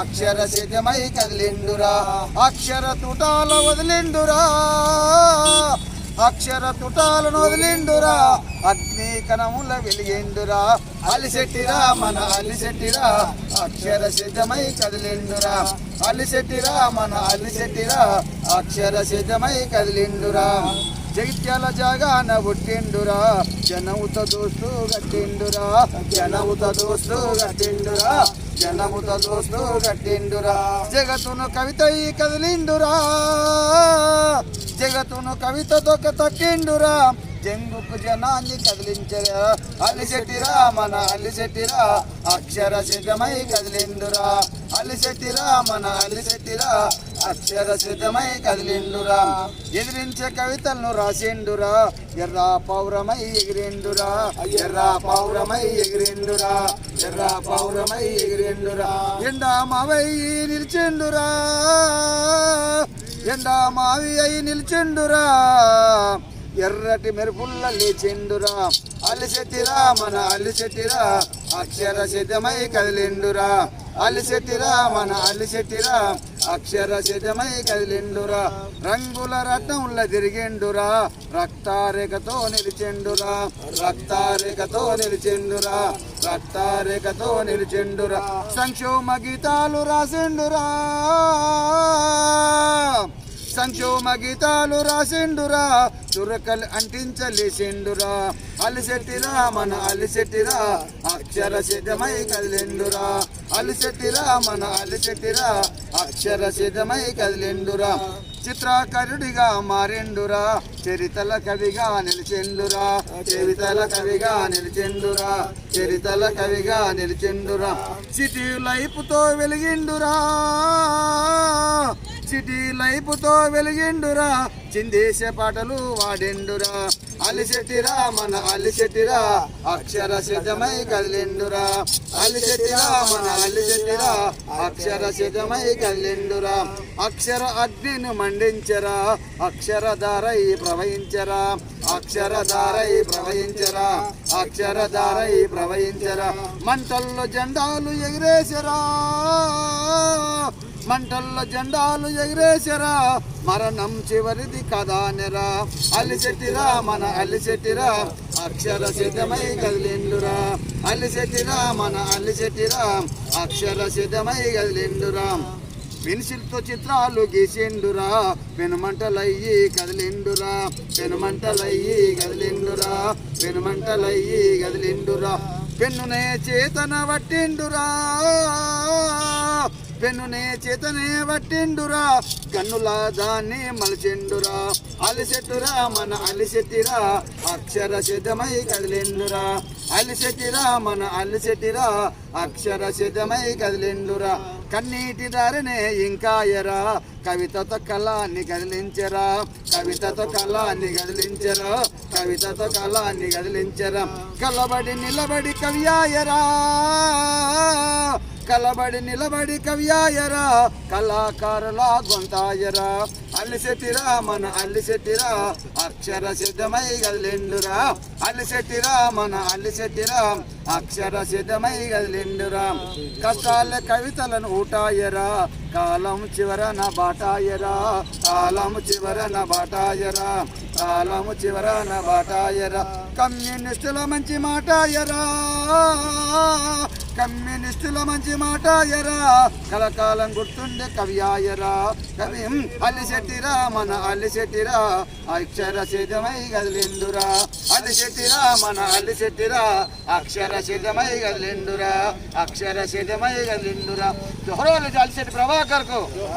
అక్షర సిద్ధమై కదిలిండురా అక్షర తుటాల వదిలిండురా అక్షర తుటాలను వదిలిండురా అగ్ని కణముల వెలిగిండురా అలిశెట్టిరా మన అలిశెట్టిరా అక్షర సిద్ధమై కదిలిండురా అలిశెట్టిరా మన అలిశెట్టిరా అక్షర సిద్ధమై కదిలిండురా జగిత్యాల జాగాన పుట్టిండురా జనముత దోస్తు గట్టిండురా జనముత దోస్తు గట్టిండురా జనముత దోస్తు గట్టిండురా జగతును కవిత కదిలిండురా జగతును కవితతో తక్కిండురా జంగుకు జనాన్ని కదిలించరా అలిశెట్టిరా మన అలిశెట్టిరా అక్షర సిద్ధమై కదిలిండురా అలిశెట్టిరా మన అలిశెట్టిరా అక్షర సిద్ధమై కదిలిండురా ఎదిరించే కవితలను రాసిండురా ఎర్ర పౌరమై ఎగిరిండురా ఎర్ర పౌరమై ఎగిరిండురా ఎర్ర పౌరమై ఎగిరిండురా ఎండా మావై నిలిచిండురా ఎండా మావి అయి నిలిచిండురా ఎర్రటి మెరుపుల్ల లేచిండురా అలిశెట్టిరా మన అలిశెట్టిరా అక్షర సిద్ధమై కదిలిండురా అలిశెట్టిరా మన అలిశెట్టిరా అక్షర సిద్ధమై కదిలిండురా రంగుల రత్నంల తిరిగిండురా రక్తారేఖతో నిలిచిండురా రక్తారేఖతో నిలిచిండురా రక్తారేఖతో నిలిచిండురా సంక్షోమ గీతాలు రాసిండురా సంక్షోమ గీతాలు రాసిండురా చురకలు అంటించలేసిండురా అలిశెట్టిరా మన అలిశెట్టిరా అక్షర సిద్ధమై కదిలిండురా అలిశెట్టిరా మన అలిశెట్టిరా అక్షర సిద్ధమై కదిలిండురా చిత్రకారుడిగా మారిండురా చరితల కవిగా నిలిచిండురా చరితల కవిగా నిలిచిండురా చరితల కవిగా నిలిచిండురా సిటీ లైఫ్తో వెలిగిండురా సిటీ లైఫ్తో వెలిగిండురా చిందేశ పాటలు వాడిండురా అలిశెట్టిరా మన అలిశెట్టిరా అక్షర సిద్ధమై కదిలిండురా అలిశెట్టిరా మన అలిశెట్టిరా అక్షర సిద్ధమై కదిలిండురా అక్షర అగ్నిని మండించరా అక్షరధారై ప్రవహించరా అక్షరధారై ప్రవహించరా అక్షరధారై ప్రవహించరా మంటల్లో జెండాలు ఎగిరేసరా మంటల్లో జెండాలు ఎగిరేసరా మరణం చివరిది కదానెరా అలిశెట్టిరా మన అలిశెట్టిరా అక్షర సిద్ధమై కదిలిండురా అలిశెట్టిరా మన అలిశెట్టిరా అక్షర సిద్ధమై కదిలిండురా పెన్సిల్తో చిత్రాలు గీసిండురా పెనుమంటలయ్యి కదిలిండురా పెనుమంటలయ్యి కదిలిండురా పెనుమంటలయ్యి కదిలిండురా పెన్నునే చేతన పట్టిండురా పెన్నునే చేతనే పట్టిండురా కన్నుల దాన్ని మలిచిండురా అలిశెట్టిరా మన అలిశెట్టిరా అక్షర సిద్ధమై కదిలిండురా అలిశెట్టిరా మన అలిశెట్టిరా అక్షర సిద్ధమై కదిలిండురా కన్నీటి దారినే ఇంకా ఎరా కవితతో కళాన్ని కదిలించరా కవితతో కళాన్ని కదిలించరా కవితతో కళాన్ని కదిలించరా కలబడి నిలబడి కవియాయరా కలబడి నిలబడి కవియాయరా కళాకారుల గొంతాయరా అలిశెట్టిరా మన అలిశెట్టిరా అక్షర సిద్ధమై కదిలిండురా అలిశెట్టిరా మన అలిశెట్టిరా అక్షర సిద్ధమై కదిలిండురా కష్టాల కవితలను ఊటాయరా కాలం చివరన బాటాయరా కాలం చివరన బాటాయరా కాలం చివరన బాటాయరా కమ్యూనిస్టుల మంచి మాటాయరా కమ్యూనిస్టుల మంచి మాటాయరా కలకాలం గుర్తుండే కవియాయరా కవి అలిశెట్టిరా మన అలిశెట్టిరా అక్షర సిద్ధమై కదిలిండురా అలిశెట్టిరా మన అలిశెట్టిరా అక్షర సిద్ధమై కదిలిండురా అక్షర సిద్ధమై కదిలిండురా జోహార్ అలిశెట్టి ప్రభాకర్కు